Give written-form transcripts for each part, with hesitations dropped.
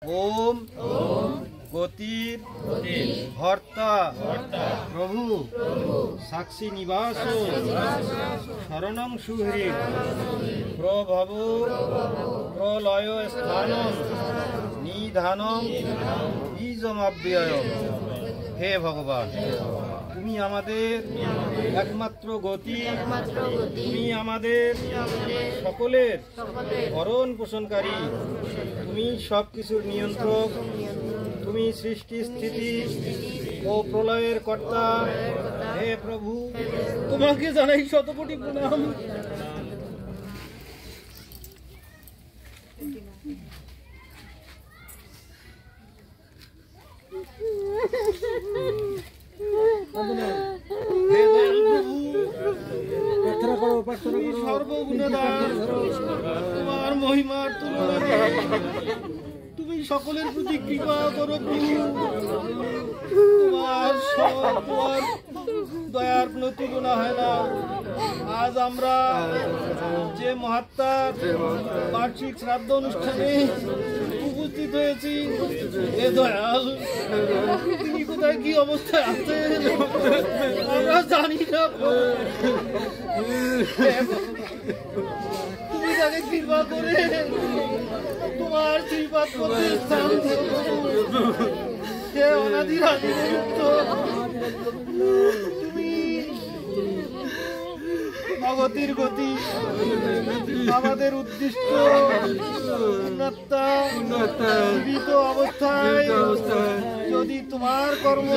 ओम गतिर हर्ता प्रभु साक्षी निवास शरणं सुहृद प्रभव प्रलय स्थानम निधानम बीजमाव्यय। हे भगवान, তুমি আমাদের একমাত্র গতি, তুমি আমাদের সকলের ভরণ পোষণকারী, তুমি সবকিছুর নিয়ন্ত্রক, তুমি সৃষ্টি স্থিতি ও প্রলয়ের কর্তা। হে প্রভু, তোমাকে জানাই শতকোটি প্রণাম। সর্বগুণদার, তোমার মহিমার তুলনা নেই। তুমি সকলের প্রতি কৃপা করো প্রভু। তোমার দয়ার কোনো তুলনা হয় না। আজ আমরা যে মহাত্মার বার্ষিক শ্রাদ্ধ অনুষ্ঠানে উপস্থিত হয়েছি, এ দয়াল তিনি কোথায় কি অবস্থায় আছেন আমরা জানি না। তুমি তাকে কৃপা করে তোমার শ্রীপাদ করতে স্থান সে অনাদির আদিমুক্ত। তুমি অগতির গতি, আমাদের উদ্দিষ্ট জীবিত অবস্থায় যদি তোমার কর্ম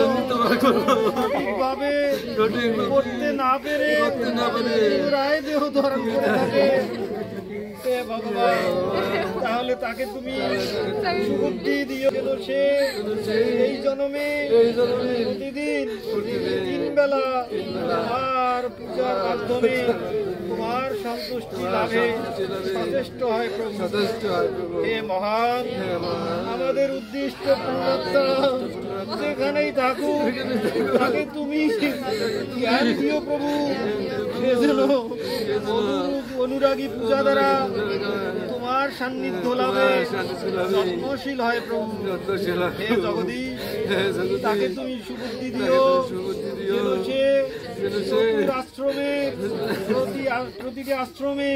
ঠিকভাবে করতে না পেরে রায় দেহ ধারণ করে থাকে, ভগবান তাহলে তাকে তুমি সুবুদ্ধি দিও। সে এই জন্মে প্রতিদিন 3 বেলা আর পূজার মাধ্যমে তোমার সন্তুষ্টি লাভে সচেষ্ট হয় প্রভু। হে মহান, আমাদের উদ্দিষ্ট পূর্ণতা যেখানেই থাকুক তাকে তুমি জ্ঞান দিও প্রভু। সে যেন অনুরাগী পূজা দ্বারা তোমার সান্নিধ্য লাভে যত্নশীল হয় প্রভু। হে জগদীশ, তাকে তুমি সুবুদ্ধি দিও। সে আশ্রমে প্রতিটি আশ্রমে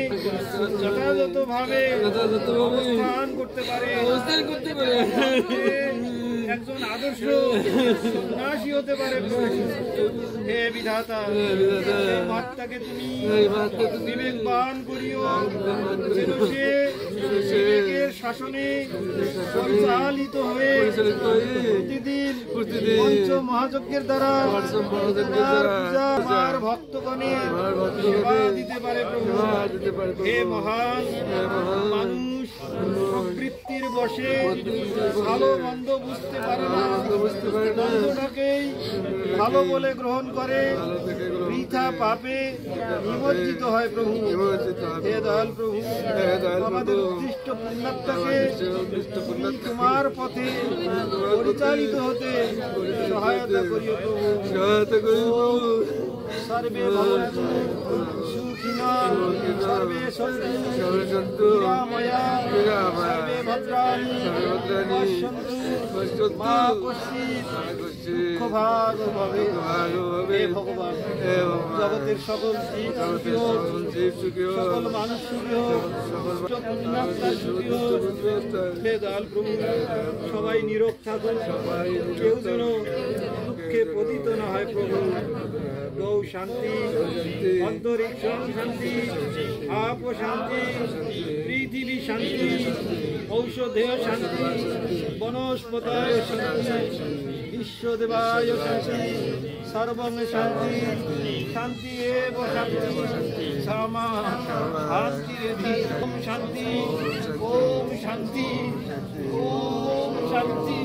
যথাযথভাবে অবস্থান করতে পারে, একজন আদর্শ সন্ন্যাসী হতে পারে। হে বিধাতা, মহাত্মাকে তুমি বিবেকবান করিও, সে বিবেকের শাসনে পরিচালিত হয়ে প্রতিদিন পঞ্চ মহাযজ্ঞের দ্বারা তোমার ভক্তগণের সেবা দিতে পারে প্রভু। হে মহান, মানুষ প্রবৃত্তির বশে ভালো মন্দ বুঝতে পারে না, মন্দটাকেই ভালো বলে গ্রহণ করে, বৃথা পাপে নিমজ্জিত হয় প্রভু। হে দয়াল প্রভু, আমাদের উদ্দিষ্ট পুণ্যাত্মাকে তোমার পথে পরিচালিত হতে সহায়তা করিও প্রভু। সর্বে ভবন্তু সুখিনঃ, সর্বে সন্তু নিরাময়া, সর্বে ভদ্রাণি পশ্যন্তু মা কশ্চিৎ দুঃখভাগ ভবেৎ। হে ভগবান, জগতের সকল জীব সুখী হোক, সকল মানুষ সুখী হোক, পুণ্যাত্মা সুখী হোক। হে দয়াল প্রভু, সবাই নীরব থাকুন, কেউ যেন দুঃখে পতিত না হয় প্রভু। গৌ শান্তি, অন্তরিক্ষ শান্তি, আপ শান্তি, পৃথিবী শান্তি, ঔষধেয় শান্তি, বনস্পতায় শান্তি, বিশ্বদেবায় শান্তি, সর্বং শান্তি, শান্তি এব শান্তি, সামা শান্তিরেধি। ওম শান্তি, ওম শান্তি, ওম শান্তি।